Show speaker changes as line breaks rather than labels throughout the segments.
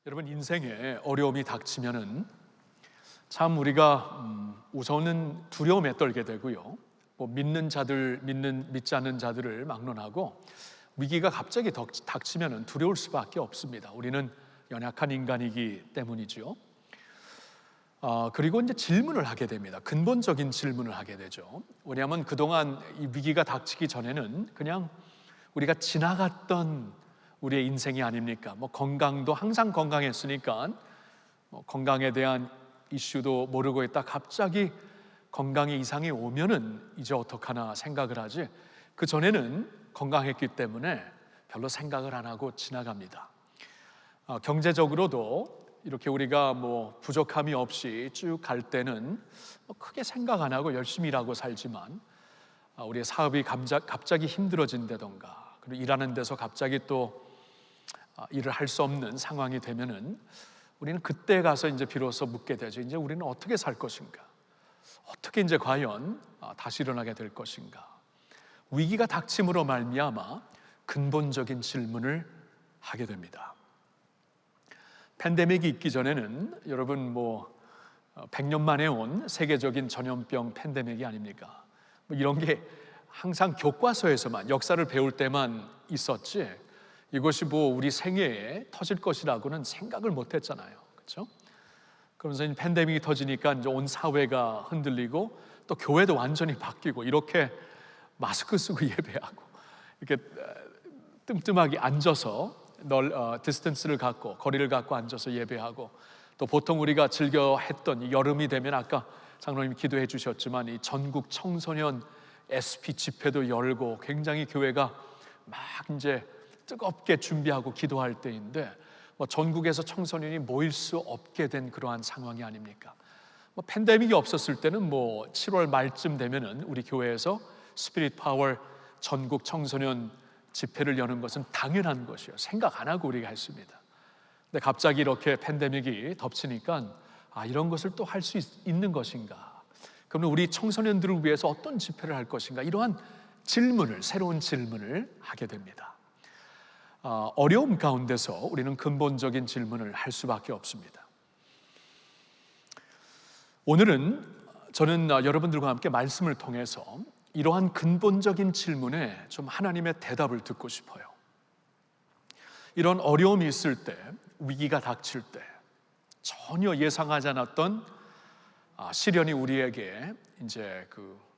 여러분, 인생에 어려움이 닥치면은 참 우리가 우선은 두려움에 떨게 되고요. 믿는 자들, 믿지 않는 자들을 막론하고 위기가 갑자기 닥치면은 두려울 수밖에 없습니다. 우리는 연약한 인간이기 때문이죠. 그리고 이제 질문을 하게 됩니다. 근본적인 질문을 하게 되죠. 왜냐하면 그동안 이 위기가 닥치기 전에는 그냥 우리가 지나갔던 우리의 인생이 아닙니까? 건강도 항상 건강했으니까 건강에 대한 이슈도 모르고 있다 갑자기 건강에 이상이 오면은 이제 어떡하나 생각을 하지, 그 전에는 건강했기 때문에 별로 생각을 안 하고 지나갑니다. 경제적으로도 이렇게 우리가 부족함이 없이 쭉 갈 때는 크게 생각 안 하고 열심히 일하고 살지만, 우리의 사업이 갑자기 힘들어진다던가, 그리고 일하는 데서 갑자기 또 일을 할 수 없는 상황이 되면은 우리는 그때 가서 이제 비로소 묻게 되죠. 이제 우리는 어떻게 살 것인가? 어떻게 이제 과연 다시 일어나게 될 것인가? 위기가 닥침으로 말미암아 근본적인 질문을 하게 됩니다. 팬데믹이 있기 전에는 여러분 100년 만에 온 세계적인 전염병 팬데믹이 아닙니까? 이런 게 항상 교과서에서만, 역사를 배울 때만 있었지 이것이 우리 생애에 터질 것이라고는 생각을 못 했잖아요. 그렇죠? 그러면서 이 팬데믹이 터지니까 이제 온 사회가 흔들리고 또 교회도 완전히 바뀌고, 이렇게 마스크 쓰고 예배하고 이렇게 뜸뜸하게 앉아서 디스턴스를 갖고, 거리를 갖고 앉아서 예배하고, 또 보통 우리가 즐겨 했던 이 여름이 되면 아까 장로님이 기도해 주셨지만 이 전국 청소년 SP 집회도 열고 굉장히 교회가 막 이제 뜨겁게 준비하고 기도할 때인데 전국에서 청소년이 모일 수 없게 된 그러한 상황이 아닙니까? 팬데믹이 없었을 때는 7월 말쯤 되면은 우리 교회에서 스피릿 파워 전국 청소년 집회를 여는 것은 당연한 것이에요. 생각 안 하고 우리가 했습니다. 근데 갑자기 이렇게 팬데믹이 덮치니까 이런 것을 또 할 수 있는 것인가? 그러면 우리 청소년들을 위해서 어떤 집회를 할 것인가? 이러한 새로운 질문을 하게 됩니다. 어려움 가운데서 우리는 근본적인 질문을 할 수밖에 없습니다. 오늘은 저는 여러분들과 함께 말씀을 통해서 이러한 근본적인 질문에 좀 하나님의 대답을 듣고 싶어요. 이런 어려움이 있을 때, 위기가 닥칠 때, 전혀 예상하지 않았던 시련이 우리에게 이제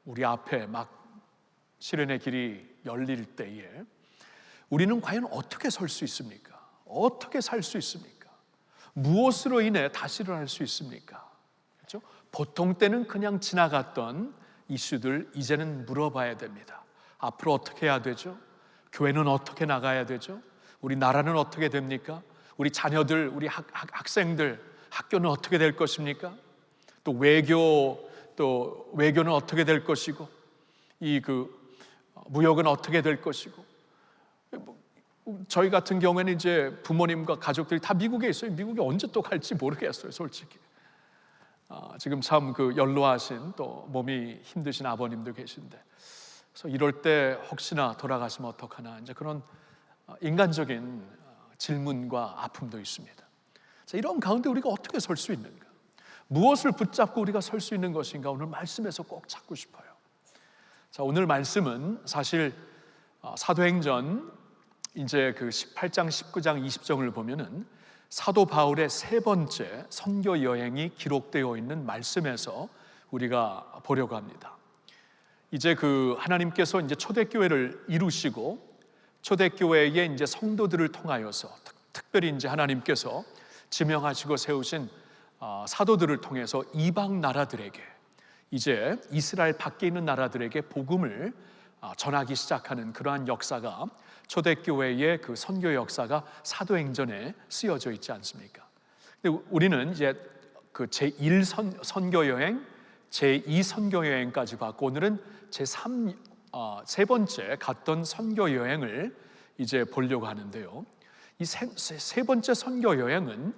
우리 앞에 막 시련의 길이 열릴 때에 우리는 과연 어떻게 설 수 있습니까? 어떻게 살 수 있습니까? 무엇으로 인해 다시 일어날 수 있습니까? 그렇죠? 보통 때는 그냥 지나갔던 이슈들 이제는 물어봐야 됩니다. 앞으로 어떻게 해야 되죠? 교회는 어떻게 나가야 되죠? 우리 나라는 어떻게 됩니까? 우리 자녀들, 우리 학생들, 학교는 어떻게 될 것입니까? 또 외교는 어떻게 될 것이고, 무역은 어떻게 될 것이고, 저희 같은 경우에는 이제 부모님과 가족들이 다 미국에 있어요. 미국에 언제 또 갈지 모르겠어요, 솔직히. 지금 참 연로하신 또 몸이 힘드신 아버님도 계신데, 그래서 이럴 때 혹시나 돌아가시면 어떡하나, 이제 그런 인간적인 질문과 아픔도 있습니다. 자, 이런 가운데 우리가 어떻게 설 수 있는가? 무엇을 붙잡고 우리가 설 수 있는 것인가? 오늘 말씀에서 꼭 찾고 싶어요. 자, 오늘 말씀은 사실 사도행전 이제 18장, 19장, 20장을 보면은 사도 바울의 세 번째 선교 여행이 기록되어 있는 말씀에서 우리가 보려고 합니다. 이제 하나님께서 이제 초대교회를 이루시고 초대교회의 이제 성도들을 통하여서 특별히 이제 하나님께서 지명하시고 세우신 사도들을 통해서 이방 나라들에게, 이제 이스라엘 밖에 있는 나라들에게 복음을 전하기 시작하는 그러한 역사가, 초대교회의 선교 역사가 사도행전에 쓰여져 있지 않습니까? 근데 우리는 이제 제1 선교 여행, 제2 선교 여행까지 봤고, 오늘은 세 번째 갔던 선교 여행을 이제 보려고 하는데요. 이 세 번째 선교 여행은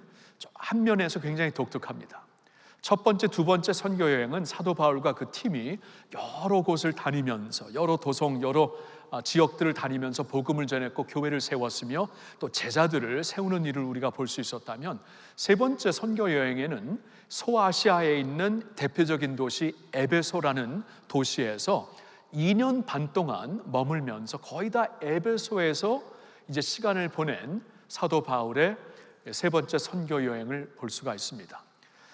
한 면에서 굉장히 독특합니다. 첫 번째, 두 번째 선교 여행은 사도 바울과 그 팀이 여러 곳을 다니면서 여러 도성, 여러 지역들을 다니면서 복음을 전했고 교회를 세웠으며 또 제자들을 세우는 일을 우리가 볼 수 있었다면, 세 번째 선교 여행에는 소아시아에 있는 대표적인 도시 에베소라는 도시에서 2년 반 동안 머물면서 거의 다 에베소에서 이제 시간을 보낸 사도 바울의 세 번째 선교 여행을 볼 수가 있습니다.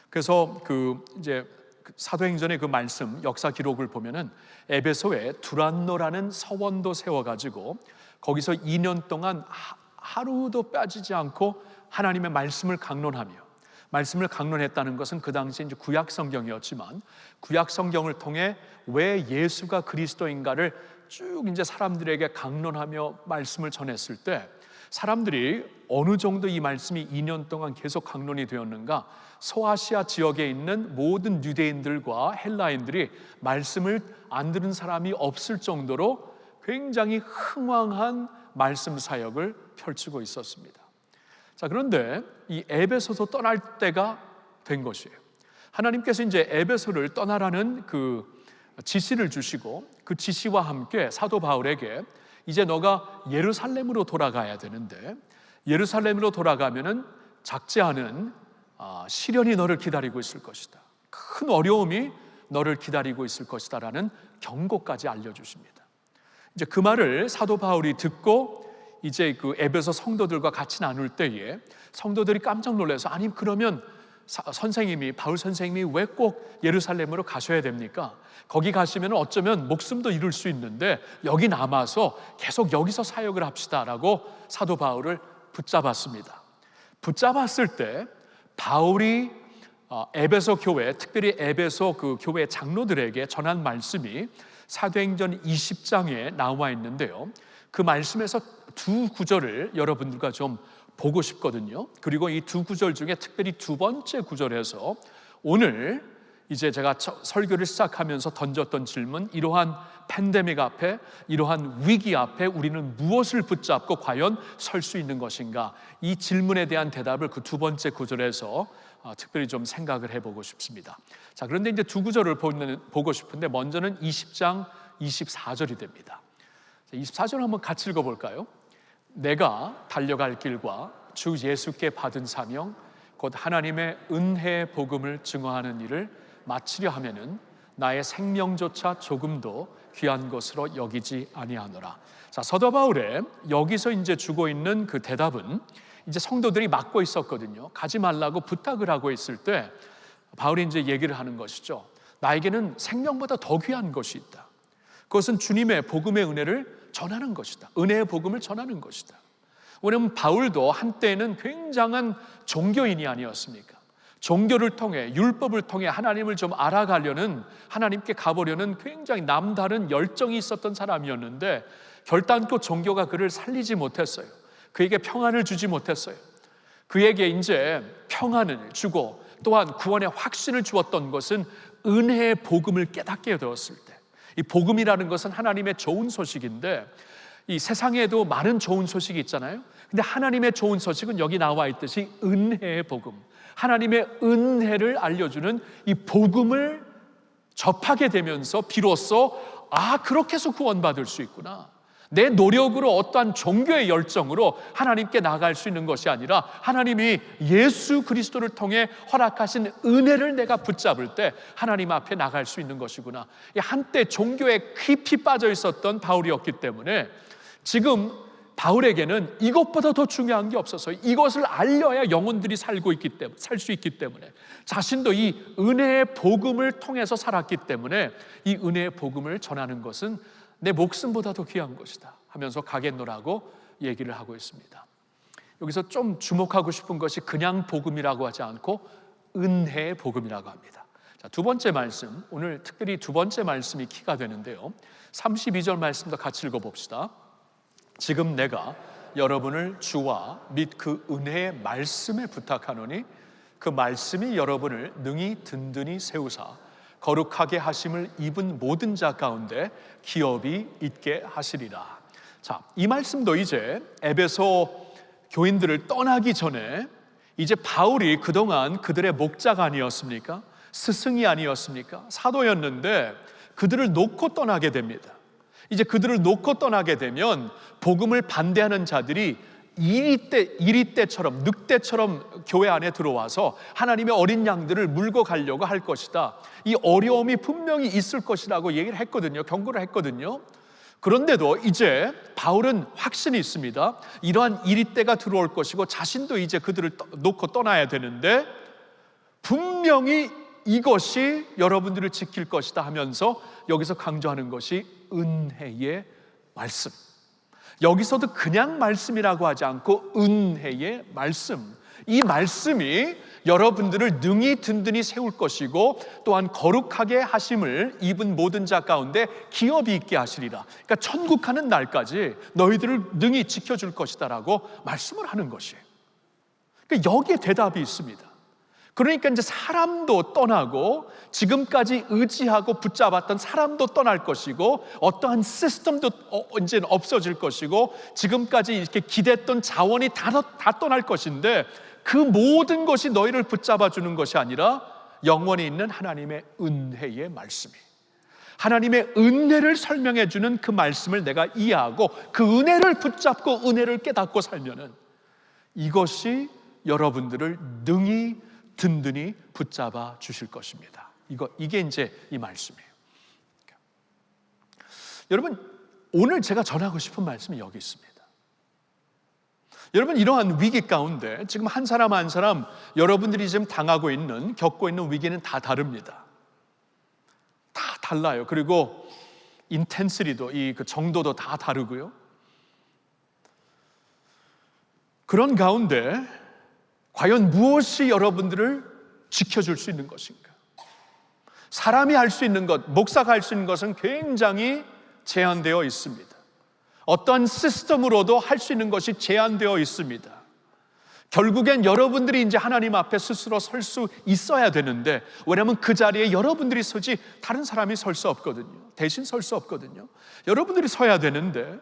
그래서 이제 사도행전의 그 말씀 역사 기록을 보면은 에베소에 두란노라는 서원도 세워가지고 거기서 2년 동안 하루도 빠지지 않고 하나님의 말씀을 강론하며, 말씀을 강론했다는 것은 그 당시 이제 구약 성경이었지만 구약 성경을 통해 왜 예수가 그리스도인가를 쭉 이제 사람들에게 강론하며 말씀을 전했을 때 사람들이 어느 정도 이 말씀이 2년 동안 계속 강론이 되었는가, 소아시아 지역에 있는 모든 유대인들과 헬라인들이 말씀을 안 들은 사람이 없을 정도로 굉장히 흥왕한 말씀 사역을 펼치고 있었습니다. 자, 그런데 이 에베소서 떠날 때가 된 것이에요. 하나님께서 이제 에베소를 떠나라는 그 지시를 주시고 그 지시와 함께 사도 바울에게 이제 너가 예루살렘으로 돌아가야 되는데, 예루살렘으로 돌아가면은 작지 않은 시련이 너를 기다리고 있을 것이다. 큰 어려움이 너를 기다리고 있을 것이다 라는 경고까지 알려주십니다. 이제 그 말을 사도 바울이 듣고 이제 그 에베소 성도들과 같이 나눌 때에 성도들이 깜짝 놀라서, 아니 그러면 선생님이, 바울 선생님이 왜 꼭 예루살렘으로 가셔야 됩니까? 거기 가시면 어쩌면 목숨도 잃을 수 있는데 여기 남아서 계속 여기서 사역을 합시다라고 사도 바울을 붙잡았습니다. 붙잡았을 때 바울이 에베소 교회, 특별히 에베소 그 교회 장로들에게 전한 말씀이 사도행전 20장에 나와 있는데요, 그 말씀에서 두 구절을 여러분들과 좀 보고 싶거든요. 그리고 이 두 구절 중에 특별히 두 번째 구절에서 오늘 이제 제가 설교를 시작하면서 던졌던 질문, 이러한 팬데믹 앞에, 이러한 위기 앞에 우리는 무엇을 붙잡고 과연 설 수 있는 것인가, 이 질문에 대한 대답을 그 두 번째 구절에서 특별히 좀 생각을 해보고 싶습니다. 자, 그런데 이제 두 구절을 보고 싶은데 먼저는 20장 24절이 됩니다. 24절 한번 같이 읽어볼까요? 내가 달려갈 길과 주 예수께 받은 사명 곧 하나님의 은혜의 복음을 증거하는 일을 마치려 하면은 나의 생명조차 조금도 귀한 것으로 여기지 아니하노라. 자, 사도 바울의 여기서 이제 주고 있는 그 대답은, 이제 성도들이 막고 있었거든요. 가지 말라고 부탁을 하고 있을 때 바울이 이제 얘기를 하는 것이죠. 나에게는 생명보다 더 귀한 것이 있다. 그것은 주님의 복음의 은혜를 전하는 것이다. 은혜의 복음을 전하는 것이다. 왜냐하면 바울도 한때는 굉장한 종교인이 아니었습니까? 종교를 통해, 율법을 통해 하나님을 좀 알아가려는, 하나님께 가보려는 굉장히 남다른 열정이 있었던 사람이었는데 결단코 종교가 그를 살리지 못했어요. 그에게 평안을 주지 못했어요. 그에게 이제 평안을 주고 또한 구원의 확신을 주었던 것은 은혜의 복음을 깨닫게 되었을 때, 이 복음이라는 것은 하나님의 좋은 소식인데 이 세상에도 많은 좋은 소식이 있잖아요. 근데 하나님의 좋은 소식은 여기 나와 있듯이 은혜의 복음, 하나님의 은혜를 알려주는 이 복음을 접하게 되면서 비로소 그렇게 해서 구원받을 수 있구나. 내 노력으로 어떠한 종교의 열정으로 하나님께 나아갈 수 있는 것이 아니라 하나님이 예수 그리스도를 통해 허락하신 은혜를 내가 붙잡을 때 하나님 앞에 나갈 수 있는 것이구나. 한때 종교에 깊이 빠져 있었던 바울이었기 때문에 지금 바울에게는 이것보다 더 중요한 게 없어서 이것을 알려야 영혼들이 살 수 있기 때문에 자신도 이 은혜의 복음을 통해서 살았기 때문에 이 은혜의 복음을 전하는 것은 내 목숨보다도 귀한 것이다 하면서 가겠노라고 얘기를 하고 있습니다. 여기서 좀 주목하고 싶은 것이 그냥 복음이라고 하지 않고 은혜의 복음이라고 합니다. 자, 두 번째 말씀, 오늘 특별히 두 번째 말씀이 키가 되는데요, 32절 말씀도 같이 읽어봅시다. 지금 내가 여러분을 주와 및 그 은혜의 말씀에 부탁하노니 그 말씀이 여러분을 능히 든든히 세우사 거룩하게 하심을 입은 모든 자 가운데 기업이 있게 하시리라. 자, 이 말씀도 이제 에베소 교인들을 떠나기 전에 이제 바울이 그동안 그들의 목자가 아니었습니까? 스승이 아니었습니까? 사도였는데 그들을 놓고 떠나게 됩니다. 이제 그들을 놓고 떠나게 되면 복음을 반대하는 자들이 이리떼처럼 늑대처럼 교회 안에 들어와서 하나님의 어린 양들을 물고 가려고 할 것이다. 이 어려움이 분명히 있을 것이라고 얘기를 했거든요. 경고를 했거든요. 그런데도 이제 바울은 확신이 있습니다. 이러한 이리떼가 들어올 것이고 자신도 이제 그들을 놓고 떠나야 되는데 분명히 이것이 여러분들을 지킬 것이다 하면서 여기서 강조하는 것이 은혜의 말씀. 여기서도 그냥 말씀이라고 하지 않고 은혜의 말씀. 이 말씀이 여러분들을 능히 든든히 세울 것이고 또한 거룩하게 하심을 입은 모든 자 가운데 기업이 있게 하시리라. 그러니까 천국 가는 날까지 너희들을 능히 지켜줄 것이다 라고 말씀을 하는 것이에요. 그러니까 여기에 대답이 있습니다. 그러니까 이제 사람도 떠나고 지금까지 의지하고 붙잡았던 사람도 떠날 것이고 어떠한 시스템도 이제는 없어질 것이고 지금까지 이렇게 기댔던 자원이 다 떠날 것인데 그 모든 것이 너희를 붙잡아 주는 것이 아니라 영원히 있는 하나님의 은혜의 말씀이, 하나님의 은혜를 설명해 주는 그 말씀을 내가 이해하고 그 은혜를 붙잡고 은혜를 깨닫고 살면은 이것이 여러분들을 능히 든든히 붙잡아 주실 것입니다. 이게 이제 이 말씀이에요. 여러분, 오늘 제가 전하고 싶은 말씀이 여기 있습니다. 여러분, 이러한 위기 가운데 지금 한 사람 한 사람 여러분들이 지금 겪고 있는 위기는 다 다릅니다. 다 달라요. 그리고 인텐시티도 그 정도도 다 다르고요. 그런 가운데 과연 무엇이 여러분들을 지켜줄 수 있는 것인가? 사람이 할 수 있는 것, 목사가 할 수 있는 것은 굉장히 제한되어 있습니다. 어떤 시스템으로도 할 수 있는 것이 제한되어 있습니다. 결국엔 여러분들이 이제 하나님 앞에 스스로 설 수 있어야 되는데, 왜냐하면 그 자리에 여러분들이 서지 다른 사람이 설 수 없거든요. 대신 설 수 없거든요. 여러분들이 서야 되는데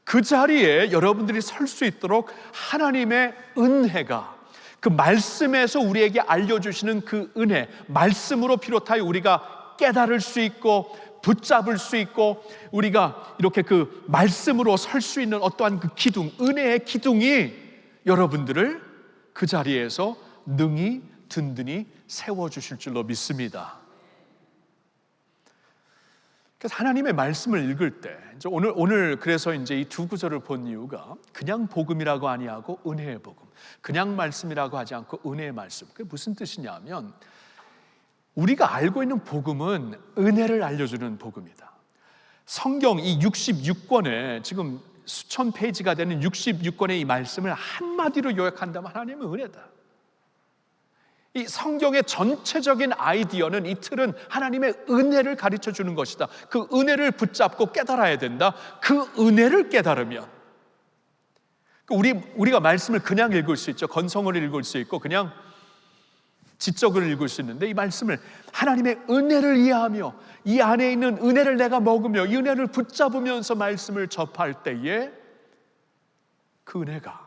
그 자리에 여러분들이 설 수 있도록 하나님의 은혜가, 그 말씀에서 우리에게 알려주시는 그 은혜, 말씀으로 비롯하여 우리가 깨달을 수 있고 붙잡을 수 있고 우리가 이렇게 그 말씀으로 설 수 있는 어떠한 그 기둥, 은혜의 기둥이 여러분들을 그 자리에서 능히 든든히 세워주실 줄로 믿습니다. 그래서 하나님의 말씀을 읽을 때 오늘 그래서 이제 이 두 구절을 본 이유가 그냥 복음이라고 아니하고 은혜의 복음, 그냥 말씀이라고 하지 않고 은혜의 말씀. 그게 무슨 뜻이냐면 우리가 알고 있는 복음은 은혜를 알려주는 복음이다. 성경 이 66권에 지금 수천 페이지가 되는 66권의 이 말씀을 한마디로 요약한다면 하나님의 은혜다. 이 성경의 전체적인 아이디어는, 이 틀은 하나님의 은혜를 가르쳐 주는 것이다. 그 은혜를 붙잡고 깨달아야 된다. 그 은혜를 깨달으면 우리가 말씀을 그냥 읽을 수 있죠. 건성으로 읽을 수 있고 그냥 지적으로 읽을 수 있는데 이 말씀을 하나님의 은혜를 이해하며 이 안에 있는 은혜를 내가 먹으며 이 은혜를 붙잡으면서 말씀을 접할 때에 그 은혜가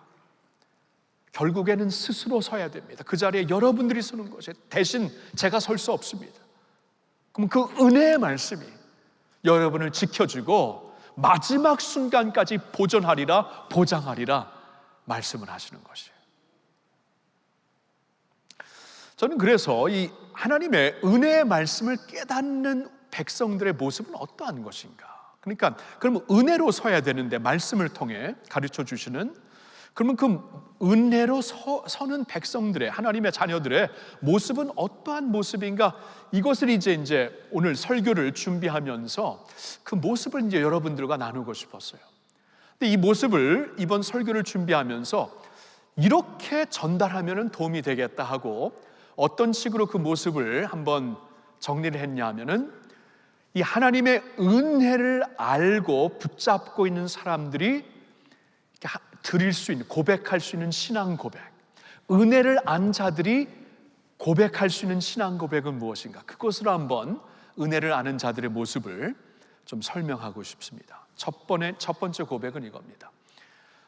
결국에는 스스로 서야 됩니다. 그 자리에 여러분들이 서는 것이 대신 제가 설 수 없습니다. 그럼 그 은혜의 말씀이 여러분을 지켜주고 마지막 순간까지 보장하리라 말씀을 하시는 것이에요. 저는 그래서 이 하나님의 은혜의 말씀을 깨닫는 백성들의 모습은 어떠한 것인가? 그러니까 그러면 은혜로 서야 되는데 말씀을 통해 가르쳐 주시는, 그러면 그 은혜로 서는 백성들의, 하나님의 자녀들의 모습은 어떠한 모습인가? 이것을 이제 오늘 설교를 준비하면서 그 모습을 이제 여러분들과 나누고 싶었어요. 근데 이 모습을 이번 설교를 준비하면서 이렇게 전달하면 도움이 되겠다 하고 어떤 식으로 그 모습을 한번 정리를 했냐 하면은 이 하나님의 은혜를 알고 붙잡고 있는 사람들이 드릴 수 있는, 고백할 수 있는 신앙 고백, 은혜를 안 자들이 고백할 수 있는 신앙 고백은 무엇인가? 그것으로 한번 은혜를 아는 자들의 모습을 좀 설명하고 싶습니다. 첫 번째 고백은 이겁니다.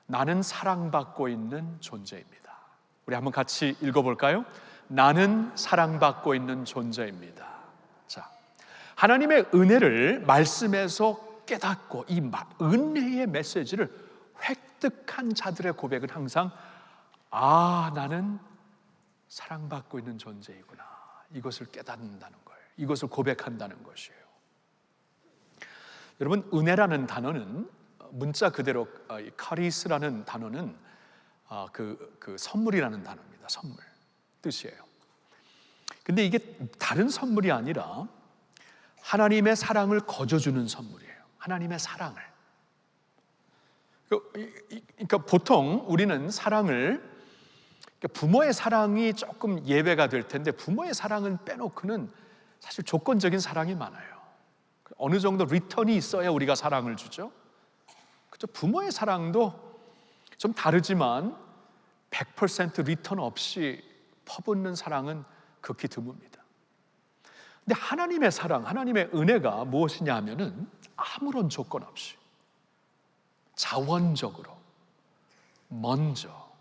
나는 사랑받고 있는 존재입니다. 우리 한번 같이 읽어볼까요? 나는 사랑받고 있는 존재입니다. 자, 하나님의 은혜를 말씀에서 깨닫고 이 은혜의 메시지를 획득한 자들의 고백은 항상 나는 사랑받고 있는 존재이구나, 이것을 깨닫는다는 거예요. 이것을 고백한다는 것이에요. 여러분, 은혜라는 단어는 문자 그대로 카리스라는 단어는 그 선물이라는 단어입니다. 선물 뜻이에요. 근데 이게 다른 선물이 아니라 하나님의 사랑을 거저주는 선물이에요. 하나님의 사랑을. 그러니까 보통 우리는 사랑을, 부모의 사랑이 조금 예외가 될 텐데 부모의 사랑은 빼놓고는 사실 조건적인 사랑이 많아요. 어느 정도 리턴이 있어야 우리가 사랑을 주죠. 그렇죠? 부모의 사랑도 좀 다르지만 100% 리턴 없이 퍼붓는 사랑은 극히 드뭅니다. 근데 하나님의 사랑, 하나님의 은혜가 무엇이냐 하면은 아무런 조건 없이 자원적으로 먼저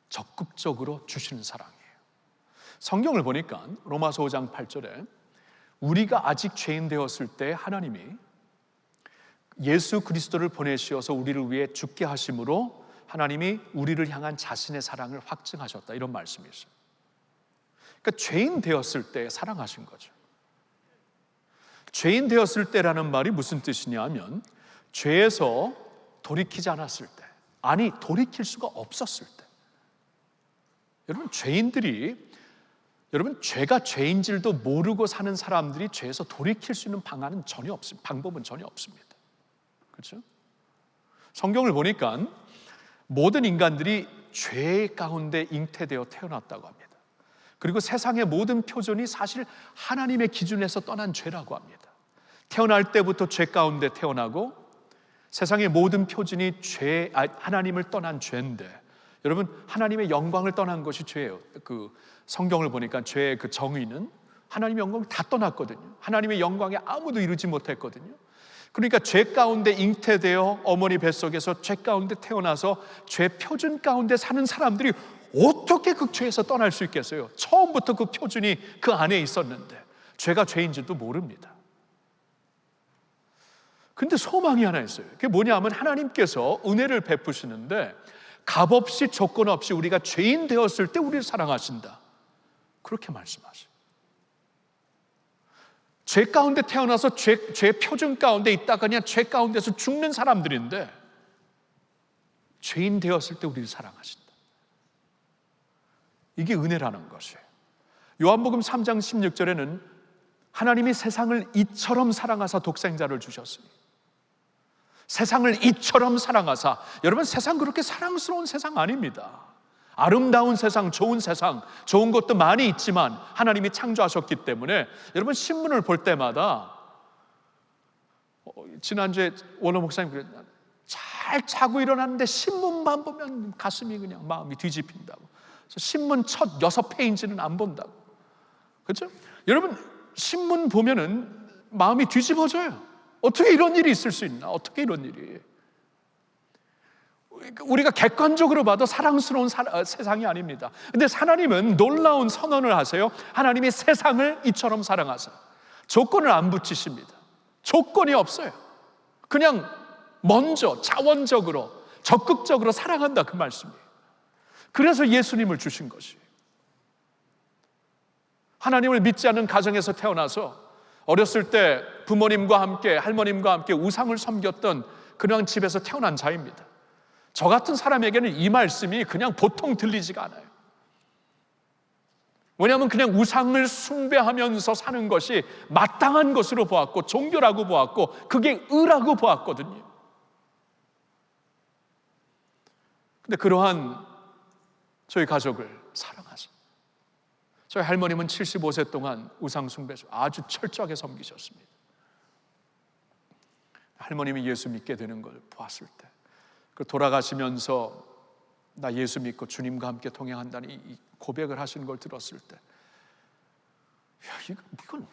적극적으로 주시는 사랑이에요. 성경을 보니까 로마서 5장 8절에 우리가 아직 죄인 되었을 때 하나님이 예수 그리스도를 보내시어서 우리를 위해 죽게 하심으로 하나님이 우리를 향한 자신의 사랑을 확증하셨다, 이런 말씀이 있어요. 그러니까 죄인 되었을 때 사랑하신 거죠. 죄인 되었을 때라는 말이 무슨 뜻이냐 하면 죄에서 돌이키지 않았을 때, 아니 돌이킬 수가 없었을 때. 여러분, 죄가 죄인줄도 모르고 사는 사람들이 죄에서 돌이킬 수 있는 방법은 전혀 없습니다. 그렇죠? 성경을 보니까 모든 인간들이 죄 가운데 잉태되어 태어났다고 합니다. 그리고 세상의 모든 표준이 사실 하나님의 기준에서 떠난 죄라고 합니다. 태어날 때부터 죄 가운데 태어나고 세상의 모든 표준이 하나님을 떠난 죄인데, 여러분, 하나님의 영광을 떠난 것이 죄예요. 그 성경을 보니까 죄의 그 정의는 하나님의 영광을 다 떠났거든요. 하나님의 영광에 아무도 이루지 못했거든요. 그러니까 죄 가운데 잉태되어 어머니 뱃속에서 죄 가운데 태어나서 죄 표준 가운데 사는 사람들이 어떻게 그 죄에서 떠날 수 있겠어요? 처음부터 그 표준이 그 안에 있었는데 죄가 죄인지도 모릅니다. 근데 소망이 하나 있어요. 그게 뭐냐면 하나님께서 은혜를 베푸시는데 값없이 조건 없이 우리가 죄인 되었을 때 우리를 사랑하신다, 그렇게 말씀하셔요. 죄 가운데 태어나서 죄 표준 가운데 있다가 그냥 죄 가운데서 죽는 사람들인데 죄인 되었을 때 우리를 사랑하신다. 이게 은혜라는 것이에요. 요한복음 3장 16절에는 하나님이 세상을 이처럼 사랑하사 독생자를 주셨으니, 세상을 이처럼 사랑하사, 여러분, 세상 그렇게 사랑스러운 세상 아닙니다. 아름다운 세상, 좋은 것도 많이 있지만 하나님이 창조하셨기 때문에 여러분, 신문을 볼 때마다 지난주에 원로 목사님 그랬잖아요. 잘 자고 일어났는데 신문만 보면 가슴이 그냥 마음이 뒤집힌다고. 신문 첫 6페이지는 안 본다고. 그렇죠? 여러분, 신문 보면은 마음이 뒤집어져요. 어떻게 이런 일이 있을 수 있나? 어떻게 이런 일이? 우리가 객관적으로 봐도 사랑스러운 세상이 아닙니다. 근데 하나님은 놀라운 선언을 하세요. 하나님이 세상을 이처럼 사랑하사 조건을 안 붙이십니다. 조건이 없어요. 그냥 먼저 자원적으로 적극적으로 사랑한다, 그 말씀이에요. 그래서 예수님을 주신 것이에요. 하나님을 믿지 않는 가정에서 태어나서 어렸을 때 부모님과 함께, 할머님과 함께 우상을 섬겼던 그런 집에서 태어난 자입니다. 저 같은 사람에게는 이 말씀이 그냥 보통 들리지가 않아요. 왜냐하면 그냥 우상을 숭배하면서 사는 것이 마땅한 것으로 보았고 종교라고 보았고 그게 의라고 보았거든요. 근데 그러한 저희 가족을 사랑하세요. 저희 할머님은 75세 동안 우상 숭배를 아주 철저하게 섬기셨습니다. 할머님이 예수 믿게 되는 걸 보았을 때, 그 돌아가시면서 나 예수 믿고 주님과 함께 동행한다는 이 고백을 하시는 걸 들었을 때, 이건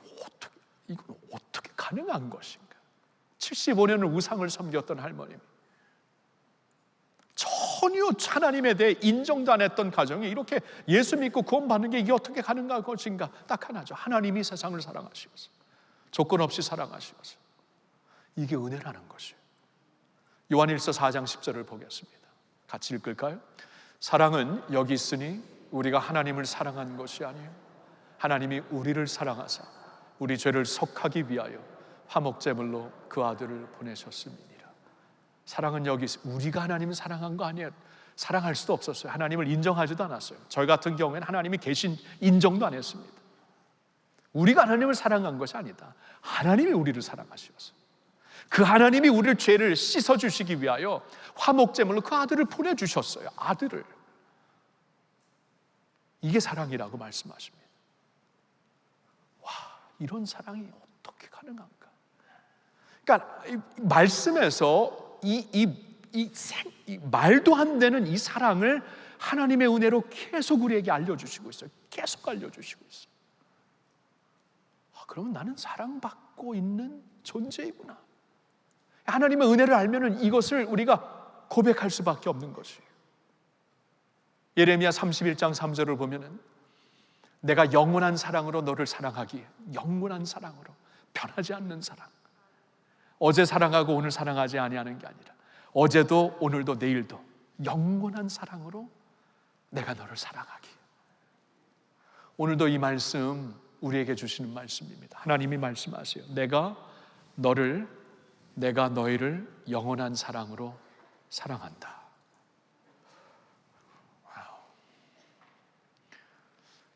어떻게 가능한 것인가? 75년을 우상을 섬겼던 할머님, 전혀 하나님에 대해 인정도 안 했던 가정이 이렇게 예수 믿고 구원받는 게 이게 어떻게 가능한 것인가? 딱 하나죠. 하나님이 세상을 사랑하시면서 조건 없이 사랑하시면서 이게 은혜라는 것이에요. 요한일서 4장 10절을 보겠습니다. 같이 읽을까요? 사랑은 여기 있으니 우리가 하나님을 사랑한 것이 아니요 하나님이 우리를 사랑하사 우리 죄를 속하기 위하여 화목제물로 그 아들을 보내셨음이니라. 사랑은 여기 있으니 우리가 하나님을 사랑한 거 아니에요. 사랑할 수도 없었어요. 하나님을 인정하지도 않았어요. 저희 같은 경우에는 하나님이 계신 인정도 안 했습니다. 우리가 하나님을 사랑한 것이 아니다. 하나님이 우리를 사랑하셨어요. 그 하나님이 우리를 죄를 씻어주시기 위하여 화목제물로 그 아들을 보내주셨어요. 아들을. 이게 사랑이라고 말씀하십니다. 와, 이런 사랑이 어떻게 가능한가? 그러니까 말씀에서 이 말도 안 되는 이 사랑을 하나님의 은혜로 계속 우리에게 알려주시고 있어요. 계속 알려주시고 있어요. 그러면 나는 사랑받고 있는 존재이구나. 하나님의 은혜를 알면은 이것을 우리가 고백할 수밖에 없는 것이에요. 예레미야 31장 3절을 보면은 내가 영원한 사랑으로 너를 사랑하기에, 영원한 사랑으로, 변하지 않는 사랑. 어제 사랑하고 오늘 사랑하지 아니하는 게 아니라 어제도 오늘도 내일도 영원한 사랑으로 내가 너를 사랑하기에. 오늘도 이 말씀 우리에게 주시는 말씀입니다. 하나님이 말씀하세요. 내가 너희를 영원한 사랑으로 사랑한다.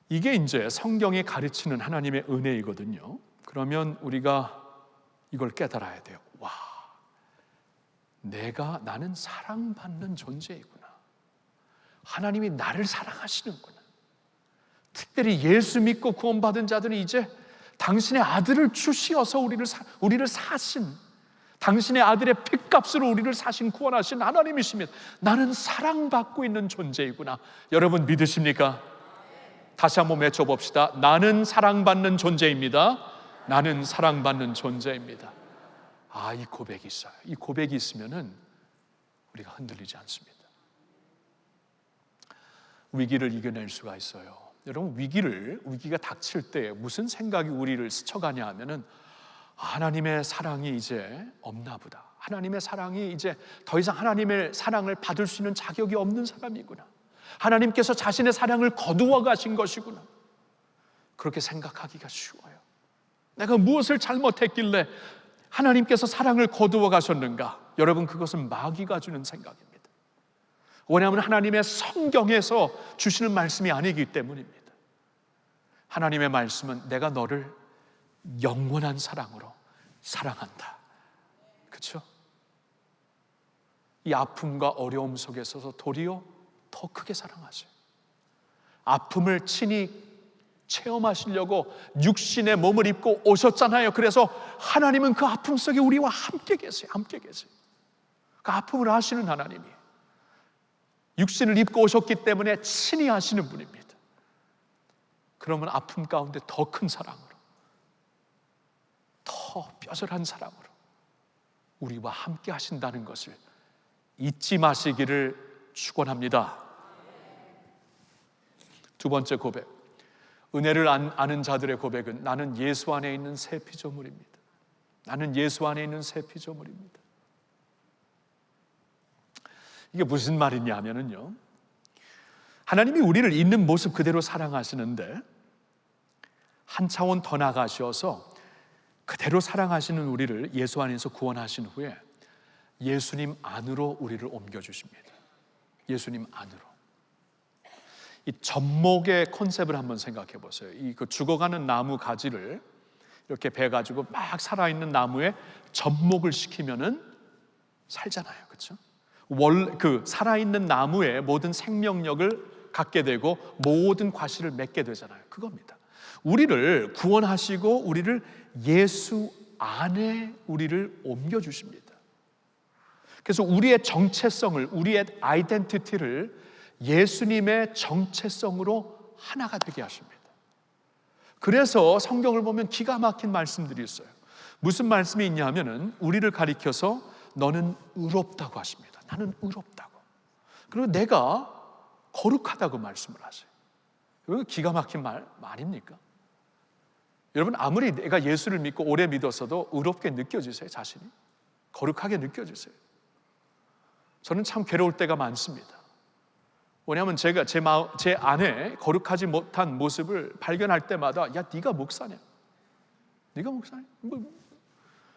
이게 이제 성경이 가르치는 하나님의 은혜이거든요. 그러면 우리가 이걸 깨달아야 돼요. 와, 나는 사랑받는 존재이구나. 하나님이 나를 사랑하시는구나. 특별히 예수 믿고 구원받은 자들은 이제 당신의 아들을 주시어서 우리를 사신, 당신의 아들의 핏값으로 우리를 사신 구원하신 하나님이십니다. 나는 사랑받고 있는 존재이구나. 여러분 믿으십니까? 다시 한번 외쳐봅시다. 나는 사랑받는 존재입니다. 나는 사랑받는 존재입니다. 이 고백이 있어요. 이 고백이 있으면은 우리가 흔들리지 않습니다. 위기를 이겨낼 수가 있어요. 여러분 위기가 닥칠 때 무슨 생각이 우리를 스쳐가냐 하면은 하나님의 사랑이 이제 없나 보다. 하나님의 사랑이 이제 더 이상 하나님의 사랑을 받을 수 있는 자격이 없는 사람이구나. 하나님께서 자신의 사랑을 거두어 가신 것이구나. 그렇게 생각하기가 쉬워요. 내가 무엇을 잘못했길래 하나님께서 사랑을 거두어 가셨는가? 여러분 그것은 마귀가 주는 생각입니다. 왜냐하면 하나님의 성경에서 주시는 말씀이 아니기 때문입니다. 하나님의 말씀은 내가 너를 영원한 사랑으로 사랑한다. 그렇죠? 이 아픔과 어려움 속에서도 도리어 더 크게 사랑하세요. 아픔을 친히 체험하시려고 육신의 몸을 입고 오셨잖아요. 그래서 하나님은 그 아픔 속에 우리와 함께 계세요. 함께 계세요. 그 아픔을 아시는 하나님이 육신을 입고 오셨기 때문에 친히 하시는 분입니다. 그러면 아픔 가운데 더 큰 사랑으로, 더 뼈절한 사랑으로 우리와 함께 하신다는 것을 잊지 마시기를 축원합니다. 두 번째 고백, 은혜를 아는 자들의 고백은 나는 예수 안에 있는 새 피조물입니다. 나는 예수 안에 있는 새 피조물입니다. 이게 무슨 말이냐 하면은요, 하나님이 우리를 있는 모습 그대로 사랑하시는데 한 차원 더 나가셔서 그대로 사랑하시는 우리를 예수 안에서 구원하신 후에 예수님 안으로 우리를 옮겨주십니다. 예수님 안으로. 이 접목의 컨셉을 한번 생각해 보세요. 그 죽어가는 나무 가지를 이렇게 베가지고 막 살아있는 나무에 접목을 시키면은 살잖아요. 그렇죠? 그 살아있는 나무에 모든 생명력을 갖게 되고 모든 과실을 맺게 되잖아요. 그겁니다. 우리를 구원하시고 우리를 예수 안에 우리를 옮겨주십니다. 그래서 우리의 정체성을, 우리의 아이덴티티를 예수님의 정체성으로 하나가 되게 하십니다. 그래서 성경을 보면 기가 막힌 말씀들이 있어요. 무슨 말씀이 있냐 하면은 우리를 가리켜서 너는 의롭다고 하십니다. 나는 의롭다고. 그리고 내가 거룩하다고 말씀을 하세요. 이거 기가 막힌 말 아닙니까? 여러분 아무리 내가 예수를 믿고 오래 믿었어도 의롭게 느껴지세요, 자신이? 거룩하게 느껴지세요. 저는 참 괴로울 때가 많습니다. 왜냐하면 제가 제 안에 거룩하지 못한 모습을 발견할 때마다, 야, 네가 목사냐? 네가 목사냐?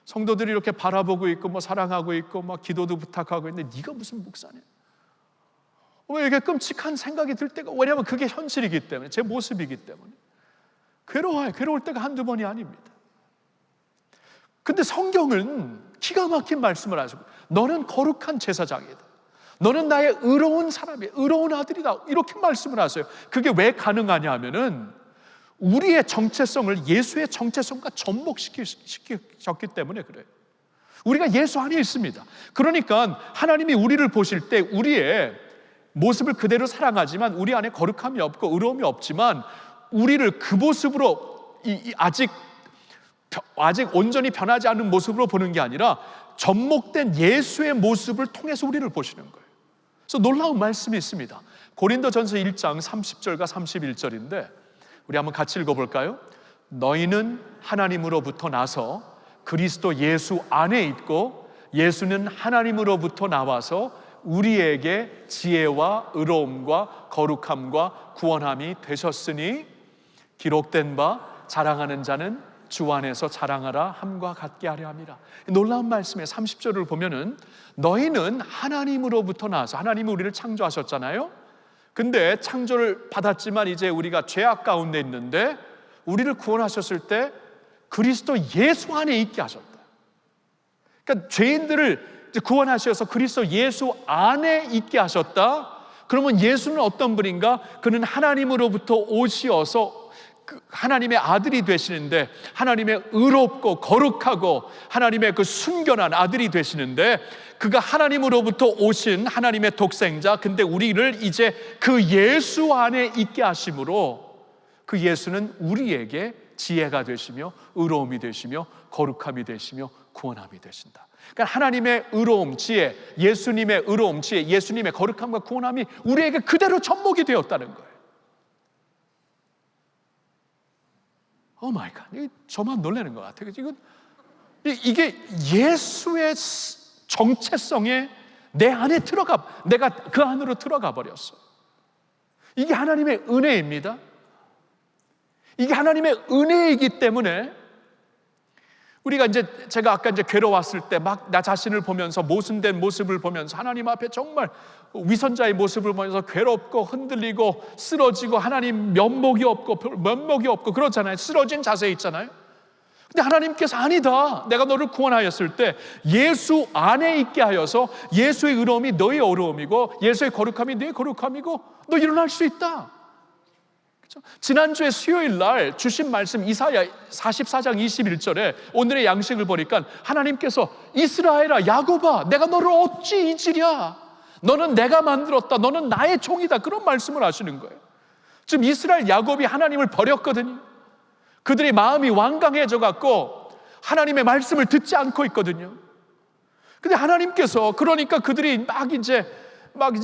성도들이 이렇게 바라보고 있고 사랑하고 있고 기도도 부탁하고 있는데 네가 무슨 목사냐? 왜 이렇게 끔찍한 생각이 들 때가, 왜냐하면 그게 현실이기 때문에, 제 모습이기 때문에 괴로워요. 괴로울 때가 한두 번이 아닙니다. 근데 성경은 기가 막힌 말씀을 하시고, 너는 거룩한 제사장이다, 너는 나의 의로운 사람이야, 의로운 아들이다, 이렇게 말씀을 하세요. 그게 왜 가능하냐 하면은 우리의 정체성을 예수의 정체성과 접목시켰기 때문에 그래요. 우리가 예수 안에 있습니다. 그러니까 하나님이 우리를 보실 때 우리의 모습을 그대로 사랑하지만 우리 안에 거룩함이 없고 의로움이 없지만 우리를 그 모습으로 아직 온전히 변하지 않은 모습으로 보는 게 아니라 접목된 예수의 모습을 통해서 우리를 보시는 거예요. 그래서 놀라운 말씀이 있습니다. 고린도전서 1장 30절과 31절인데 우리 한번 같이 읽어볼까요? 너희는 하나님으로부터 나서 그리스도 예수 안에 있고 예수는 하나님으로부터 나와서 우리에게 지혜와 의로움과 거룩함과 구원함이 되셨으니 기록된 바 자랑하는 자는 주 안에서 자랑하라 함과 같게 하려 함이라. 놀라운 말씀에 30절을 보면은 너희는 하나님으로부터 나와서, 하나님이 우리를 창조하셨잖아요. 근데 창조를 받았지만 이제 우리가 죄악 가운데 있는데 우리를 구원하셨을 때 그리스도 예수 안에 있게 하셨다. 그러니까 죄인들을 구원하셔서 그리스도 예수 안에 있게 하셨다. 그러면 예수는 어떤 분인가? 그는 하나님으로부터 오시어서 하나님의 아들이 되시는데, 하나님의 의롭고 거룩하고 하나님의 그 순결한 아들이 되시는데, 그가 하나님으로부터 오신 하나님의 독생자, 근데 우리를 이제 그 예수 안에 있게 하심으로 그 예수는 우리에게 지혜가 되시며 의로움이 되시며 거룩함이 되시며 구원함이 되신다. 그러니까 하나님의 의로움, 지혜, 예수님의 의로움, 지혜, 예수님의 거룩함과 구원함이 우리에게 그대로 접목이 되었다는 거예요. 오 마이 갓, 저만 놀라는 것 같아요. 이게 예수의 정체성에 내 안에 내가 그 안으로 들어가 버렸어. 이게 하나님의 은혜입니다. 이게 하나님의 은혜이기 때문에 우리가 제가 아까 괴로웠을 때 막 나 자신을 보면서 모순된 모습을 보면서 하나님 앞에 정말 위선자의 모습을 보면서 괴롭고 흔들리고 쓰러지고 하나님 면목이 없고 그렇잖아요. 쓰러진 자세에 있잖아요. 근데 하나님께서 아니다, 내가 너를 구원하였을 때 예수 안에 있게 하여서 예수의 의로움이 너의 의로움이고 예수의 거룩함이 너의 거룩함이고 너 일어날 수 있다. 지난주에 수요일 날 주신 말씀 이사야 44장 21절에 오늘의 양식을 보니까 하나님께서 이스라엘아, 야곱아, 내가 너를 어찌 잊으랴, 너는 내가 만들었다, 너는 나의 종이다, 그런 말씀을 하시는 거예요. 지금 이스라엘 야곱이 하나님을 버렸거든요. 그들의 마음이 완강해져 갖고 하나님의 말씀을 듣지 않고 있거든요. 근데 하나님께서, 그러니까 그들이 막 이제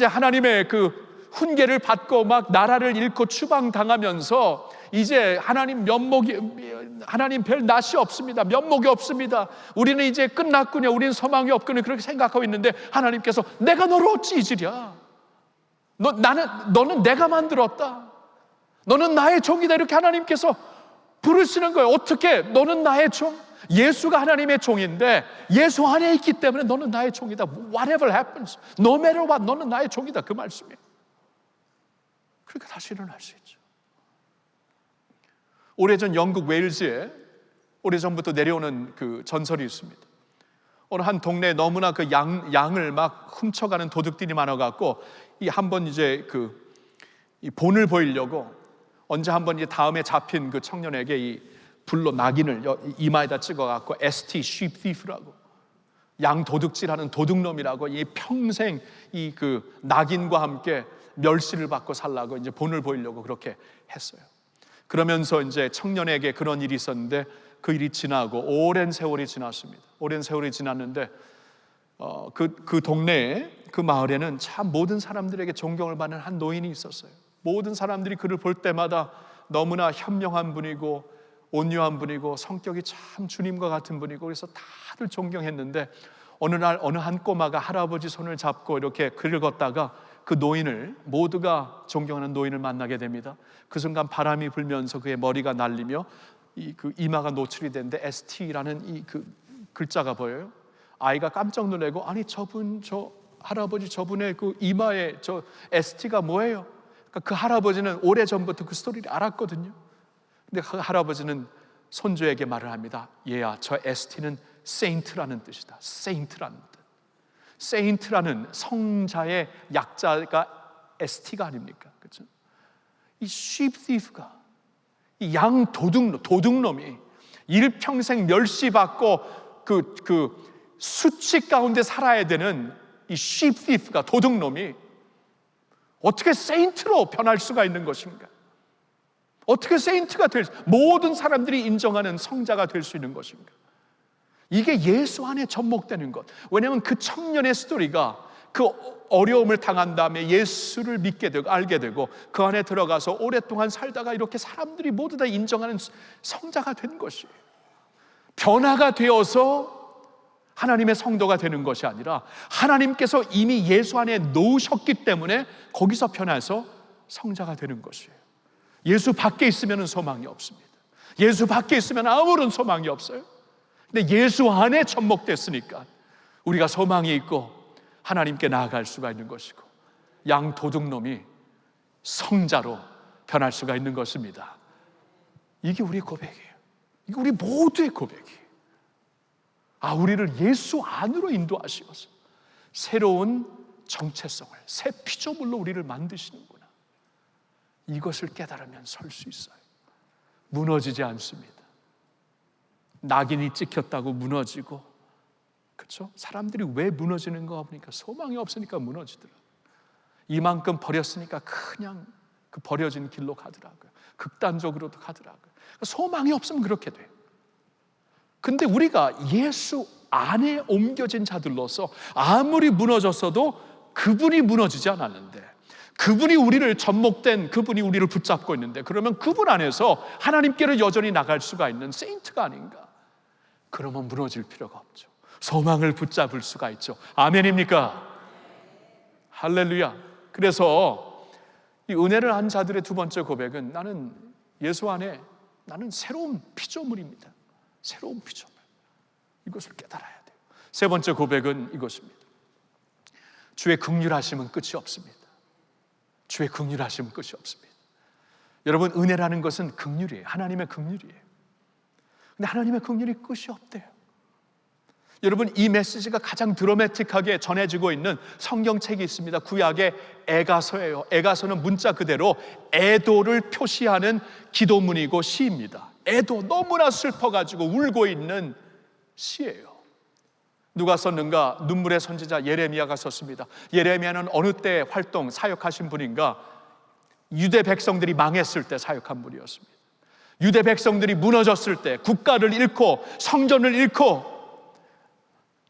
하나님의 그 훈계를 받고 막 나라를 잃고 추방당하면서 이제 하나님 별 낯이 없습니다, 면목이 없습니다, 우리는 이제 끝났군요, 우리는 소망이 없군요, 그렇게 생각하고 있는데 하나님께서 내가 너를 어찌 잊으랴, 너는 내가 만들었다, 너는 나의 종이다, 이렇게 하나님께서 부르시는 거예요. 어떻게? 너는 나의 종. 예수가 하나님의 종인데 예수 안에 있기 때문에 너는 나의 종이다. Whatever happens, no matter what, 너는 나의 종이다, 그 말씀이에요. 그러니까 다시 일어날 수 있죠. 오래전 영국 웨일즈에 오래전부터 내려오는 그 전설이 있습니다. 어느 한 동네에 너무나 그 양을 막 훔쳐가는 도둑들이 많아갖고 한번 이 본을 보이려고 언제 한번 다음에 잡힌 그 청년에게 이 불로 낙인을 이마에다 찍어갖고 ST sheep thief라고, 양 도둑질하는 도둑놈이라고, 이 평생 이 그 낙인과 함께 멸시를 받고 살라고 이제 본을 보이려고 그렇게 했어요. 그러면서 이제 청년에게 그런 일이 있었는데 그 일이 지나고 오랜 세월이 지났습니다. 오랜 세월이 지났는데 그 동네에, 그 마을에는 참 모든 사람들에게 존경을 받는 한 노인이 있었어요. 모든 사람들이 그를 볼 때마다 너무나 현명한 분이고 온유한 분이고 성격이 참 주님과 같은 분이고 그래서 다들 존경했는데 어느 날 어느 한 꼬마가 할아버지 손을 잡고 이렇게 길을 걷다가 그 노인을, 모두가 존경하는 노인을 만나게 됩니다. 그 순간 바람이 불면서 그의 머리가 날리며 그 이마가 노출이 되는데 ST라는 이 그 글자가 보여요. 아이가 깜짝 놀래고, 아니 저분, 저 할아버지 저분의 그 이마에 저 ST가 뭐예요? 그러니까 그 할아버지는 오래전부터 그 스토리를 알았거든요. 근데 그 할아버지는 손주에게 말을 합니다. 얘야, 저 ST는 세인트라는 뜻이다. 세인트라는 뜻. 세인트라는 성자의 약자가 ST가 아닙니까? 그렇죠? 이 sheep thief가, 이 양 도둑놈이 일평생 멸시받고 그 수치 가운데 살아야 되는 이 sheep thief가, 도둑놈이 어떻게 세인트로 변할 수가 있는 것인가? 어떻게 세인트가 모든 사람들이 인정하는 성자가 될 수 있는 것인가? 이게 예수 안에 접목되는 것. 왜냐하면 그 청년의 스토리가 그 어려움을 당한 다음에 예수를 믿게 되고 알게 되고 그 안에 들어가서 오랫동안 살다가 이렇게 사람들이 모두 다 인정하는 성자가 된 것이에요. 변화가 되어서 하나님의 성도가 되는 것이 아니라 하나님께서 이미 예수 안에 놓으셨기 때문에 거기서 변해서 성자가 되는 것이에요. 예수 밖에 있으면 소망이 없습니다. 예수 밖에 있으면 아무런 소망이 없어요. 근데 예수 안에 접목됐으니까 우리가 소망이 있고 하나님께 나아갈 수가 있는 것이고, 양 도둑놈이 성자로 변할 수가 있는 것입니다. 이게 우리 고백이에요. 이게 우리 모두의 고백이에요. 우리를 예수 안으로 인도하시어서 새로운 정체성을, 새 피조물로 우리를 만드시는구나. 이것을 깨달으면 설 수 있어요. 무너지지 않습니다. 낙인이 찍혔다고 무너지고, 그렇죠? 사람들이 왜 무너지는가 보니까 소망이 없으니까 무너지더라고요. 이만큼 버렸으니까 그냥 그 버려진 길로 가더라고요. 극단적으로도 가더라고요. 소망이 없으면 그렇게 돼요. 근데 우리가 예수 안에 옮겨진 자들로서 아무리 무너졌어도 그분이 무너지지 않았는데, 그분이 우리를 접목된 그분이 우리를 붙잡고 있는데, 그러면 그분 안에서 하나님께로 여전히 나갈 수가 있는 세인트가 아닌가? 그러면 무너질 필요가 없죠. 소망을 붙잡을 수가 있죠. 아멘입니까? 할렐루야. 그래서 이 은혜를 한 자들의 두 번째 고백은, 나는 예수 안에 나는 새로운 피조물입니다. 새로운 피조물. 이것을 깨달아야 돼요. 세 번째 고백은 이것입니다. 주의 긍휼하심은 끝이 없습니다. 주의 긍휼하심은 끝이 없습니다. 여러분, 은혜라는 것은 긍휼이에요. 하나님의 긍휼이에요. 근데 하나님의 긍휼이 끝이 없대요. 여러분, 이 메시지가 가장 드라마틱하게 전해지고 있는 성경책이 있습니다. 구약의 에가서예요. 에가서는 문자 그대로 애도를 표시하는 기도문이고 시입니다. 애도, 너무나 슬퍼가지고 울고 있는 시예요. 누가 썼는가? 눈물의 선지자 예레미야가 썼습니다. 예레미야는 어느 때 활동, 사역하신 분인가? 유대 백성들이 망했을 때 사역한 분이었습니다. 유대 백성들이 무너졌을 때, 국가를 잃고 성전을 잃고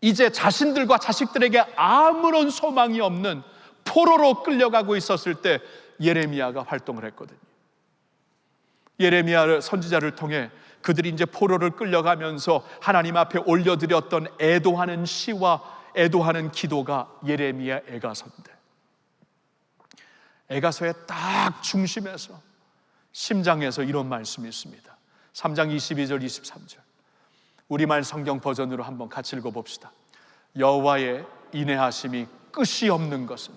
이제 자신들과 자식들에게 아무런 소망이 없는 포로로 끌려가고 있었을 때 예레미야가 활동을 했거든요. 예레미야 선지자를 통해 그들이 이제 포로를 끌려가면서 하나님 앞에 올려드렸던 애도하는 시와 애도하는 기도가 예레미야 에가서인데, 에가서의 딱 중심에서, 심장에서 이런 말씀이 있습니다. 3장 22절 23절 우리말 성경 버전으로 한번 같이 읽어봅시다. 여호와의 인애하심이 끝이 없는 것은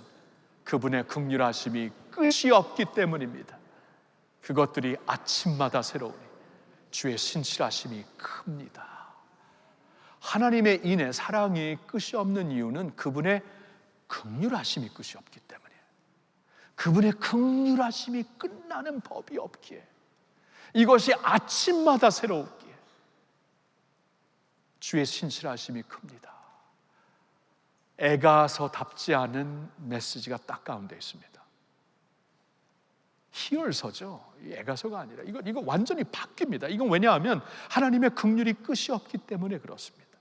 그분의 긍휼하심이 끝이 없기 때문입니다. 그것들이 아침마다 새로우니 주의 신실하심이 큽니다. 하나님의 인애, 사랑이 끝이 없는 이유는 그분의 긍휼하심이 끝이 없기 때문이에요. 그분의 긍휼하심이 끝나는 법이 없기에, 이것이 아침마다 새롭기에 주의 신실하심이 큽니다. 에가서답지 않은 메시지가 딱 가운데 있습니다. 희열서죠. 에가서가 아니라 이거 완전히 바뀝니다. 이건 왜냐하면 하나님의 긍휼이 끝이 없기 때문에 그렇습니다.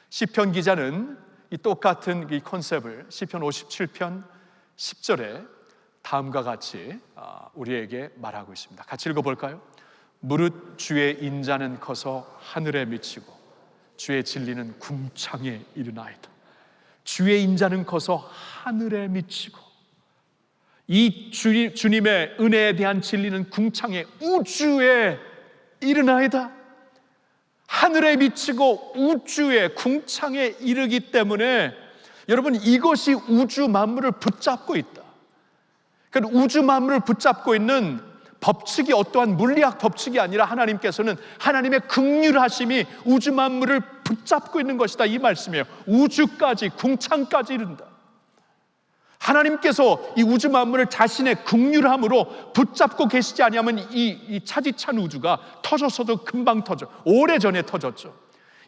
시편 기자는 이 똑같은 이 컨셉을 시편 57편 10절에 다음과 같이 우리에게 말하고 있습니다. 같이 읽어볼까요? 무릇 주의 인자는 커서 하늘에 미치고 주의 진리는 궁창에 이르나이다. 주의 인자는 커서 하늘에 미치고 이 주님의 은혜에 대한 진리는 궁창의 우주에 이르나이다. 하늘에 미치고 우주의 궁창에 이르기 때문에 여러분, 이것이 우주 만물을 붙잡고 있다. 그러니까 우주 만물을 붙잡고 있는 법칙이 어떠한 물리학 법칙이 아니라 하나님께서는 하나님의 긍휼하심이 우주 만물을 붙잡고 있는 것이다, 이 말씀이에요. 우주까지, 궁창까지 이른다. 하나님께서 이 우주 만물을 자신의 긍휼함으로 붙잡고 계시지 아니하면 이 차디찬 우주가 터졌어도 금방 터져. 오래전에 터졌죠.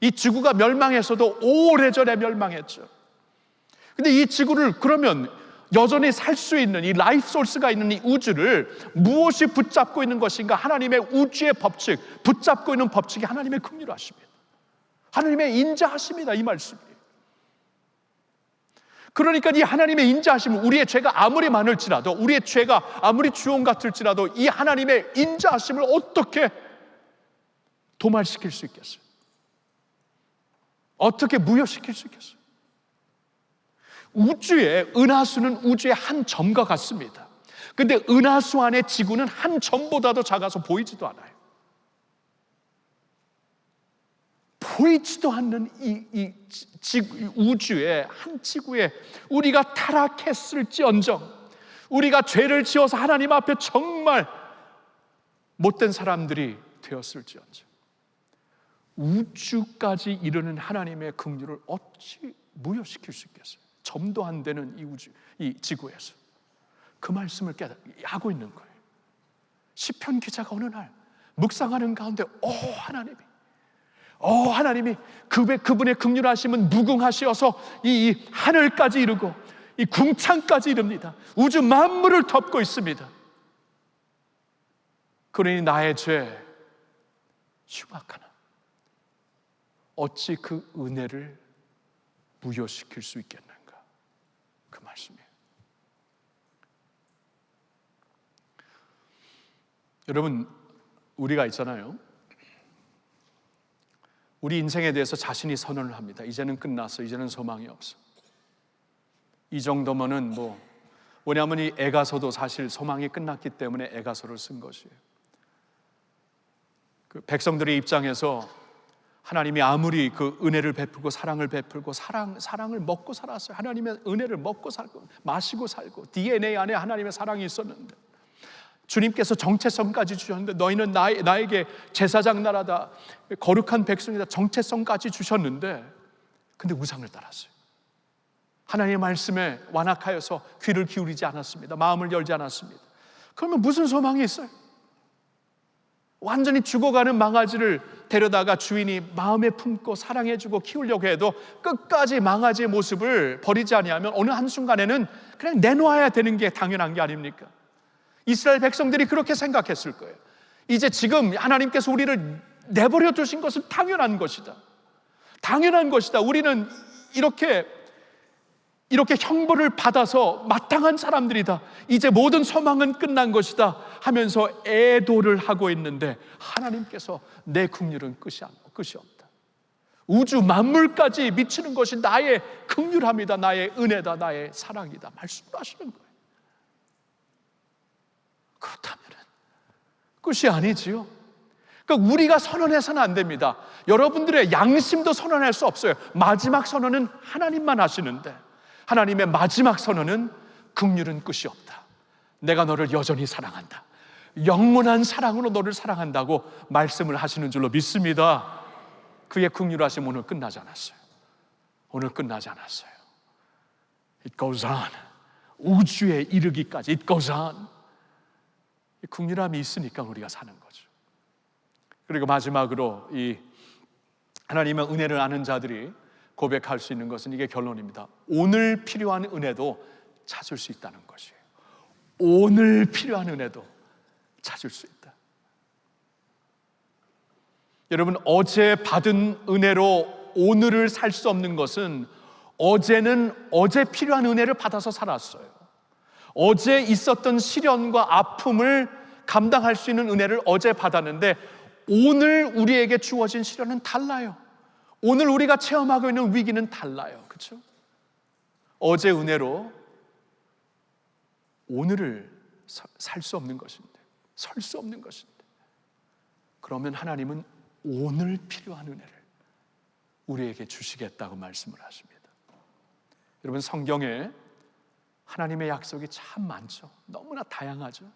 이 지구가 멸망했어도 오래전에 멸망했죠. 근데 이 지구를 그러면 여전히 살 수 있는 이 라이프 소스가 있는 이 우주를 무엇이 붙잡고 있는 것인가? 하나님의 우주의 법칙, 붙잡고 있는 법칙이 하나님의 긍휼하심입니다. 하나님의 인자하심이다, 이 말씀이에요. 그러니까 이 하나님의 인자하심은 우리의 죄가 아무리 많을지라도, 우리의 죄가 아무리 주홍 같을지라도 이 하나님의 인자하심을 어떻게 도말시킬 수 있겠어요? 어떻게 무효시킬 수 있겠어요? 우주의 은하수는 우주의 한 점과 같습니다. 근데 은하수 안의 지구는 한 점보다도 작아서 보이지도 않아요. 보이지도 않는 이 우주의 한 지구에 우리가 타락했을지언정, 우리가 죄를 지어서 하나님 앞에 정말 못된 사람들이 되었을지언정, 우주까지 이르는 하나님의 긍휼을 어찌 무효시킬 수 있겠어요? 점도 안 되는 이 우주, 이 지구에서 그 말씀을 하고 있는 거예요. 시편 기자가 어느 날 묵상하는 가운데 하나님이 그분의 긍휼하심은 무궁하시어서 이 하늘까지 이르고 이 궁창까지 이릅니다. 우주 만물을 덮고 있습니다. 그러니 나의 죄 흉악하나 어찌 그 은혜를 무효시킬 수 있겠는가? 그 말씀이에요. 여러분, 우리가 있잖아요, 우리 인생에 대해서 자신이 선언을 합니다. 이제는 끝났어, 이제는 소망이 없어. 이 정도면은 뭐냐면 이 애가서도 사실 소망이 끝났기 때문에 애가서를 쓴 것이에요. 그 백성들의 입장에서 하나님이 아무리 그 은혜를 베풀고 사랑을 베풀고 사랑을 먹고 살았어요. 하나님의 은혜를 먹고 살고 마시고 살고 DNA 안에 하나님의 사랑이 있었는데, 주님께서 정체성까지 주셨는데, 너희는 나에게 제사장 나라다, 거룩한 백성이다, 정체성까지 주셨는데, 근데 우상을 따랐어요. 하나님의 말씀에 완악하여서 귀를 기울이지 않았습니다. 마음을 열지 않았습니다. 그러면 무슨 소망이 있어요? 완전히 죽어가는 망아지를 데려다가 주인이 마음에 품고 사랑해주고 키우려고 해도 끝까지 망아지의 모습을 버리지 아니하면 어느 한순간에는 그냥 내놓아야 되는 게 당연한 게 아닙니까? 이스라엘 백성들이 그렇게 생각했을 거예요. 이제 지금 하나님께서 우리를 내버려 두신 것은 당연한 것이다. 당연한 것이다. 우리는 이렇게 형벌을 받아서 마땅한 사람들이다. 이제 모든 소망은 끝난 것이다 하면서 애도를 하고 있는데, 하나님께서 내 긍휼은 끝이 없다. 우주 만물까지 미치는 것이 나의 긍휼함이다, 나의 은혜다, 나의 사랑이다 말씀을 하시는 거예요. 그렇다면 끝이 아니지요. 그러니까 우리가 선언해서는 안 됩니다. 여러분들의 양심도 선언할 수 없어요. 마지막 선언은 하나님만 하시는데, 하나님의 마지막 선언은 긍휼은 끝이 없다. 내가 너를 여전히 사랑한다. 영원한 사랑으로 너를 사랑한다고 말씀을 하시는 줄로 믿습니다. 그의 긍휼하심 오늘 끝나지 않았어요. 오늘 끝나지 않았어요. It goes on. 우주에 이르기까지 It goes on. 긍휼함이 있으니까 우리가 사는 거죠. 그리고 마지막으로 이 하나님의 은혜를 아는 자들이 고백할 수 있는 것은 이게 결론입니다. 오늘 필요한 은혜도 찾을 수 있다는 것이에요. 오늘 필요한 은혜도 찾을 수 있다. 여러분, 어제 받은 은혜로 오늘을 살 수 없는 것은 어제는 어제 필요한 은혜를 받아서 살았어요. 어제 있었던 시련과 아픔을 감당할 수 있는 은혜를 어제 받았는데, 오늘 우리에게 주어진 시련은 달라요. 오늘 우리가 체험하고 있는 위기는 달라요. 그렇죠? 어제 은혜로 오늘을 살 수 없는 것인데, 설 수 없는 것인데, 그러면 하나님은 오늘 필요한 은혜를 우리에게 주시겠다고 말씀을 하십니다. 여러분, 성경에 하나님의 약속이 참 많죠. 너무나 다양하죠.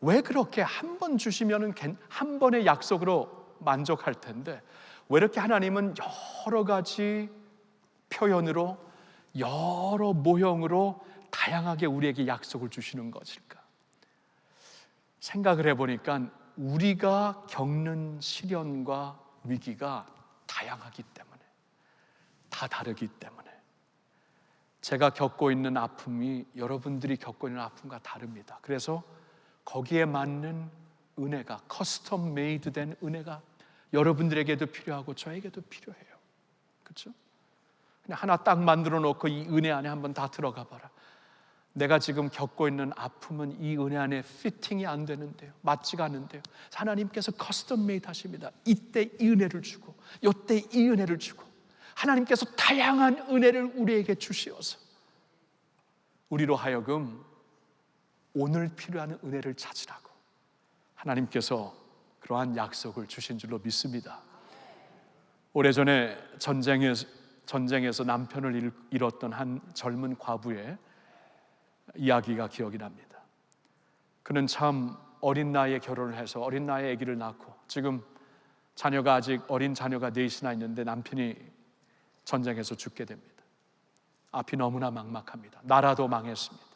왜 그렇게 한 번 주시면은 한 번의 약속으로 만족할 텐데, 왜 이렇게 하나님은 여러 가지 표현으로, 여러 모형으로 다양하게 우리에게 약속을 주시는 것일까? 생각을 해보니까 우리가 겪는 시련과 위기가 다양하기 때문에, 다 다르기 때문에, 제가 겪고 있는 아픔이 여러분들이 겪고 있는 아픔과 다릅니다. 그래서 거기에 맞는 은혜가, 커스텀 메이드 된 은혜가 여러분들에게도 필요하고 저에게도 필요해요. 그렇죠? 그냥 하나 딱 만들어 놓고 이 은혜 안에 한번 다 들어가 봐라. 내가 지금 겪고 있는 아픔은 이 은혜 안에 피팅이 안 되는데요, 맞지가 않는데요, 하나님께서 커스텀 메이드 하십니다. 이때 이 은혜를 주고, 이때 이 은혜를 주고, 하나님께서 다양한 은혜를 우리에게 주시어서 우리로 하여금 오늘 필요한 은혜를 찾으라고 하나님께서 그러한 약속을 주신 줄로 믿습니다. 오래전에 전쟁에서 남편을 잃었던 한 젊은 과부의 이야기가 기억이 납니다. 그는 참 어린 나이에 결혼을 해서 어린 나이에 아기를 낳고, 지금 자녀가 아직 어린 자녀가 넷이나 있는데 남편이 전쟁에서 죽게 됩니다. 앞이 너무나 막막합니다. 나라도 망했습니다.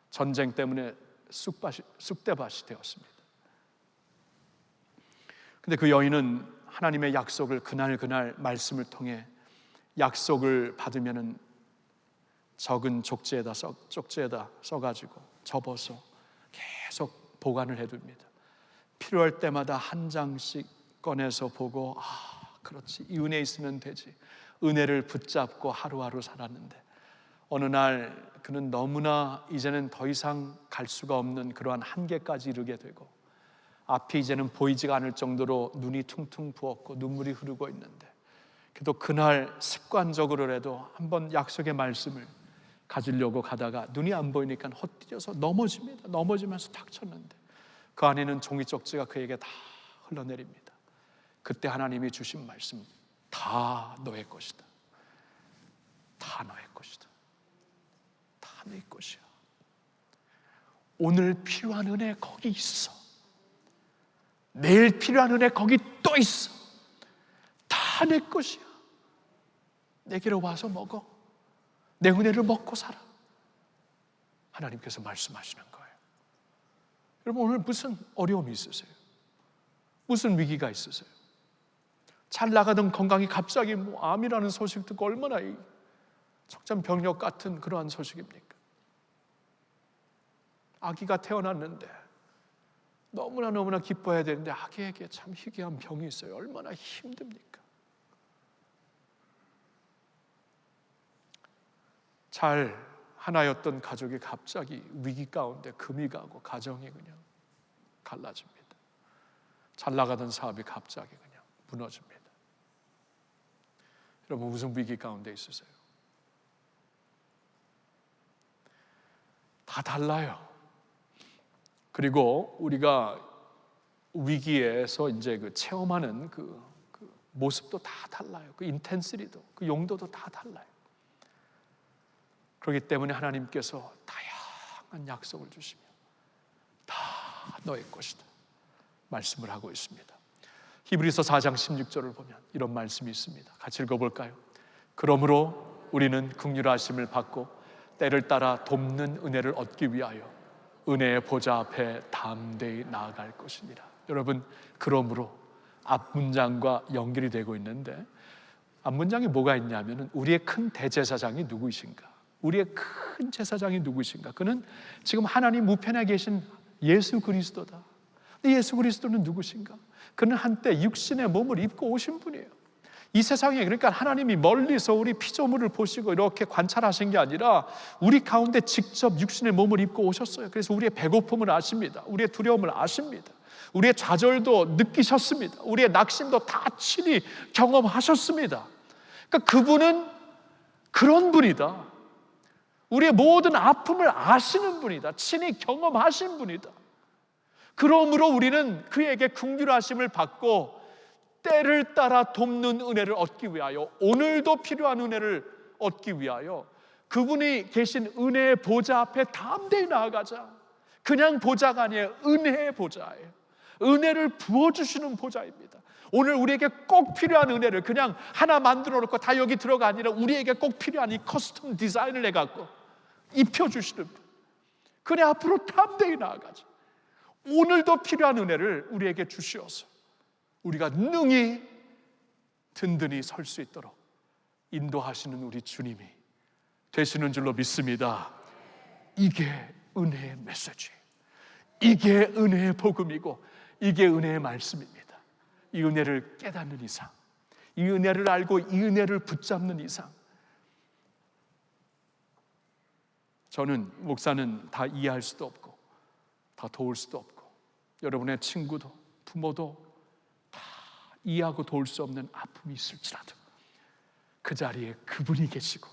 전쟁 때문에 쑥대밭이 되었습니다. 근데 그 여인은 하나님의 약속을 그날 말씀을 통해 약속을 받으면은 적은 쪽지에다 써가지고 접어서 계속 보관을 해둡니다. 필요할 때마다 한 장씩 꺼내서 보고, 그렇지, 이 은혜 있으면 되지. 은혜를 붙잡고 하루하루 살았는데 어느 날 그는 너무나 이제는 더 이상 갈 수가 없는 그러한 한계까지 이르게 되고, 앞이 이제는 보이지가 않을 정도로 눈이 퉁퉁 부었고 눈물이 흐르고 있는데, 그래도 그날 습관적으로라도 한번 약속의 말씀을 가지려고 가다가 눈이 안 보이니까 헛디뎌서 넘어집니다. 넘어지면서 탁 쳤는데 그 안에는 종이 쪽지가 그에게 다 흘러내립니다. 그때 하나님이 주신 말씀, 다 너의 것이다. 다 너의 것이다. 다 네 것이야. 오늘 필요한 은혜 거기 있어. 내일 필요한 은혜 거기 또 있어. 다 내 것이야. 내게로 와서 먹어. 내 은혜를 먹고 살아. 하나님께서 말씀하시는 거예요. 여러분, 오늘 무슨 어려움이 있으세요? 무슨 위기가 있으세요? 잘 나가던 건강이 갑자기 암이라는 소식 듣고 얼마나 척전병력 같은 그러한 소식입니까? 아기가 태어났는데 너무나 기뻐해야 되는데 아기에게 참 희귀한 병이 있어요. 얼마나 힘듭니까? 잘 하나였던 가족이 갑자기 위기 가운데 금이 가고 가정이 그냥 갈라집니다. 잘 나가던 사업이 갑자기 그냥 무너집니다. 여러분, 무슨 위기 가운데 있으세요? 다 달라요. 그리고 우리가 위기에서 이제 그 체험하는 그 모습도 다 달라요. 그 인텐시티도, 그 용도도 다 달라요. 그렇기 때문에 하나님께서 다양한 약속을 주시며 다 너의 것이다 말씀을 하고 있습니다. 히브리서 4장 16절을 보면 이런 말씀이 있습니다. 같이 읽어볼까요? 그러므로 우리는 긍휼하심을 받고 때를 따라 돕는 은혜를 얻기 위하여 은혜의 보좌 앞에 담대히 나아갈 것이니라. 여러분, 그러므로 앞문장과 연결이 되고 있는데, 앞문장에 뭐가 있냐면 우리의 큰 대제사장이 누구이신가? 우리의 큰 제사장이 누구이신가? 그는 지금 하나님 우편에 계신 예수 그리스도다. 예수 그리스도는 누구신가? 그는 한때 육신의 몸을 입고 오신 분이에요. 이 세상에, 그러니까 하나님이 멀리서 우리 피조물을 보시고 이렇게 관찰하신 게 아니라 우리 가운데 직접 육신의 몸을 입고 오셨어요. 그래서 우리의 배고픔을 아십니다. 우리의 두려움을 아십니다. 우리의 좌절도 느끼셨습니다. 우리의 낙심도 다 친히 경험하셨습니다. 그러니까 그분은 그런 분이다. 우리의 모든 아픔을 아시는 분이다. 친히 경험하신 분이다. 그러므로 우리는 그에게 긍휼하심을 받고 때를 따라 돕는 은혜를 얻기 위하여, 오늘도 필요한 은혜를 얻기 위하여 그분이 계신 은혜의 보좌 앞에 담대히 나아가자. 그냥 보좌가 아니에요. 은혜의 보좌예요. 은혜를 부어주시는 보좌입니다. 오늘 우리에게 꼭 필요한 은혜를 그냥 하나 만들어 놓고 다 여기 들어가 아니라 우리에게 꼭 필요한 이 커스텀 디자인을 해갖고 입혀주시는 분. 그래 앞으로 담대히 나아가자. 오늘도 필요한 은혜를 우리에게 주시어서 우리가 능히 든든히 설 수 있도록 인도하시는 우리 주님이 되시는 줄로 믿습니다. 이게 은혜의 메시지예요. 이게 은혜의 복음이고 이게 은혜의 말씀입니다. 이 은혜를 깨닫는 이상, 이 은혜를 알고 이 은혜를 붙잡는 이상, 저는 목사는 다 이해할 수도 없고 다 도울 수도 없고 여러분의 친구도 부모도 다 이해하고 도울 수 없는 아픔이 있을지라도 그 자리에 그분이 계시고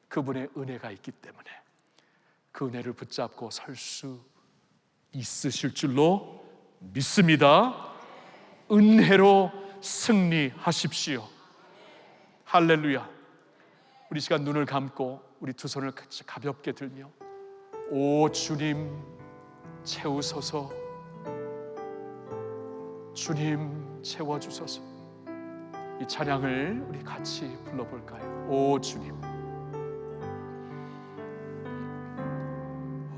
그분의 은혜가 있기 때문에 그 은혜를 붙잡고 설 수 있으실 줄로 믿습니다. 은혜로 승리하십시오. 할렐루야. 우리 시간 눈을 감고 우리 두 손을 같이 가볍게 들며 오 주님 채우소서, 주님 채워주소서. 이 찬양을 우리 같이 불러볼까요? 오 주님,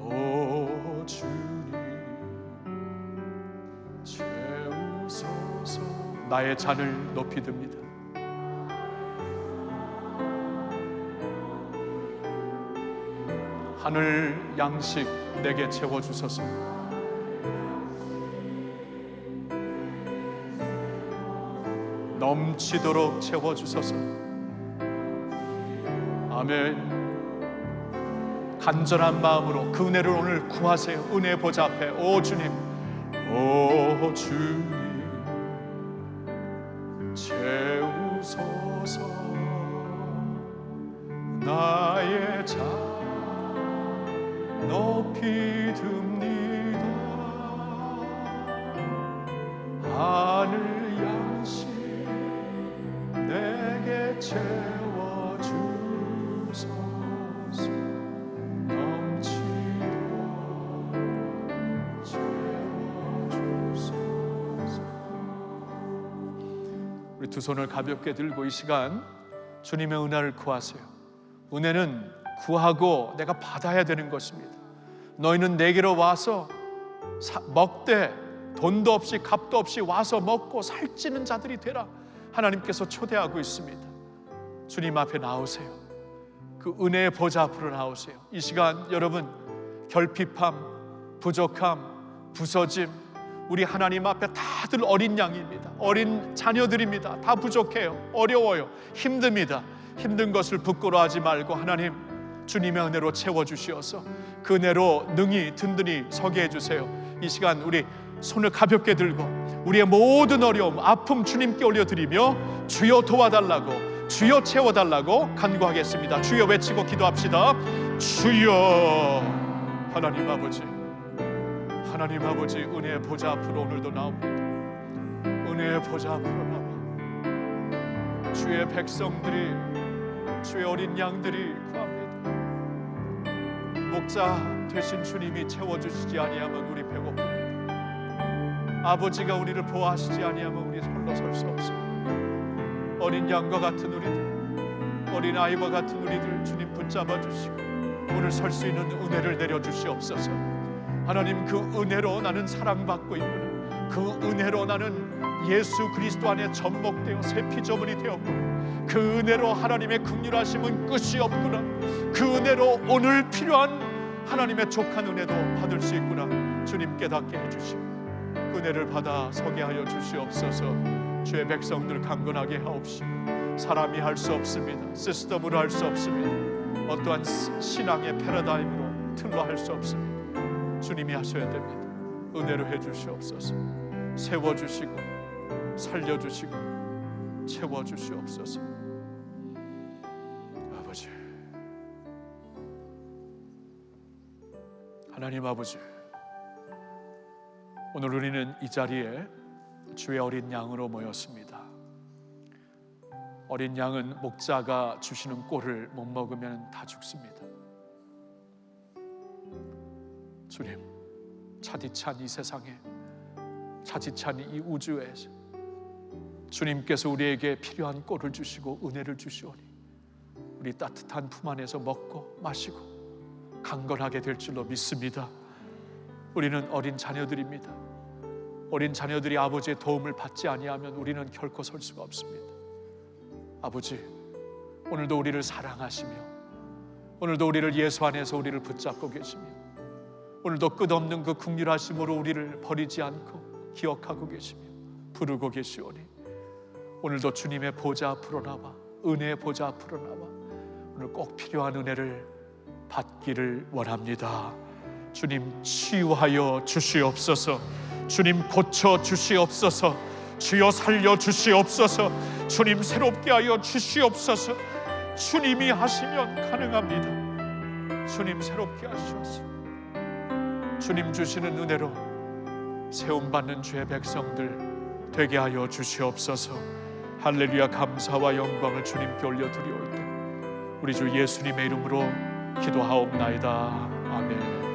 오 주님 채우소서. 나의 잔을 높이 듭니다. 하늘 양식 내게 채워주소서. 넘치도록 채워주소서. 아멘. 간절한 마음으로 그 은혜를 오늘 구하세요. 은혜 보좌 앞에 오 주님, 오 주님 채우소서. 나의 잔 높이 듭니다. 하늘 양식 내게 채워주소서. 넘치도록 채워주소서. 우리 두 손을 가볍게 들고 이 시간 주님의 은혜를 구하세요. 은혜는 구하고 내가 받아야 되는 것입니다. 너희는 내게로 와서 먹되 돈도 없이 값도 없이 와서 먹고 살찌는 자들이 되라. 하나님께서 초대하고 있습니다. 주님 앞에 나오세요. 그 은혜의 보좌 앞으로 나오세요. 이 시간 여러분 결핍함, 부족함, 부서짐, 우리 하나님 앞에 다들 어린 양입니다. 어린 자녀들입니다. 다 부족해요. 어려워요. 힘듭니다. 힘든 것을 부끄러워하지 말고 하나님 주님의 은혜로 채워주시어서 그 은혜로 능히 든든히 서게 해주세요. 이 시간 우리 손을 가볍게 들고 우리의 모든 어려움, 아픔 주님께 올려드리며 주여 도와달라고, 주여 채워달라고 간구하겠습니다. 주여 외치고 기도합시다. 주여. 하나님 아버지, 하나님 아버지 은혜의 보좌 앞으로 오늘도 나옵니다. 은혜의 보좌 앞으로 나와 주의 백성들이, 주의 어린 양들이 구합니다. 목자 되신 주님이 채워주시지 아니하면 우리 배고픕니다. 아버지가 우리를 보호하시지 아니하면 우리 홀로 설 수 없습니다. 어린 양과 같은 우리들, 어린 아이와 같은 우리들 주님 붙잡아 주시고 오늘 설 수 있는 은혜를 내려주시옵소서. 하나님 그 은혜로 나는 사랑받고 있구나. 그 은혜로 나는 예수 그리스도 안에 접목되어 새 피조물이 되었구나. 그 은혜로 하나님의 긍휼하심은 끝이 없구나. 그 은혜로 오늘 필요한 하나님의 족한 은혜도 받을 수 있구나. 주님 깨닫게 해주시고 그 은혜를 받아 서게 하여 주시옵소서. 주의 백성들 강건하게 하옵시고 사람이 할 수 없습니다. 시스템으로 할 수 없습니다. 어떠한 신앙의 패러다임으로 틀로 할 수 없습니다. 주님이 하셔야 됩니다. 은혜로 해주시옵소서. 세워주시고 살려주시고 채워주시옵소서. 아버지 하나님 아버지, 오늘 우리는 이 자리에 주의 어린 양으로 모였습니다. 어린 양은 목자가 주시는 꼴을 못 먹으면 다 죽습니다. 주님, 차디찬 이 세상에, 차디찬 이 우주에 주님께서 우리에게 필요한 꼴을 주시고 은혜를 주시오니 우리 따뜻한 품 안에서 먹고 마시고 강건하게 될 줄로 믿습니다. 우리는 어린 자녀들입니다. 어린 자녀들이 아버지의 도움을 받지 아니하면 우리는 결코 설 수가 없습니다. 아버지, 오늘도 우리를 사랑하시며 오늘도 우리를 예수 안에서 우리를 붙잡고 계시며 오늘도 끝없는 그 긍휼하심으로 우리를 버리지 않고 기억하고 계시며 부르고 계시오니 오늘도 주님의 보좌 앞으로 나와 은혜의 보좌 앞으로 나와 오늘 꼭 필요한 은혜를 받기를 원합니다. 주님, 치유하여 주시옵소서. 주님, 고쳐 주시옵소서. 주여, 살려 주시옵소서. 주님, 새롭게 하여 주시옵소서. 주님이 하시면 가능합니다. 주님, 새롭게 하시옵소서. 주님 주시는 은혜로 세움받는 주의 백성들 되게 하여 주시옵소서. 할렐루야. 감사와 영광을 주님께 올려드리올 때 우리 주 예수님의 이름으로 기도하옵나이다. 아멘.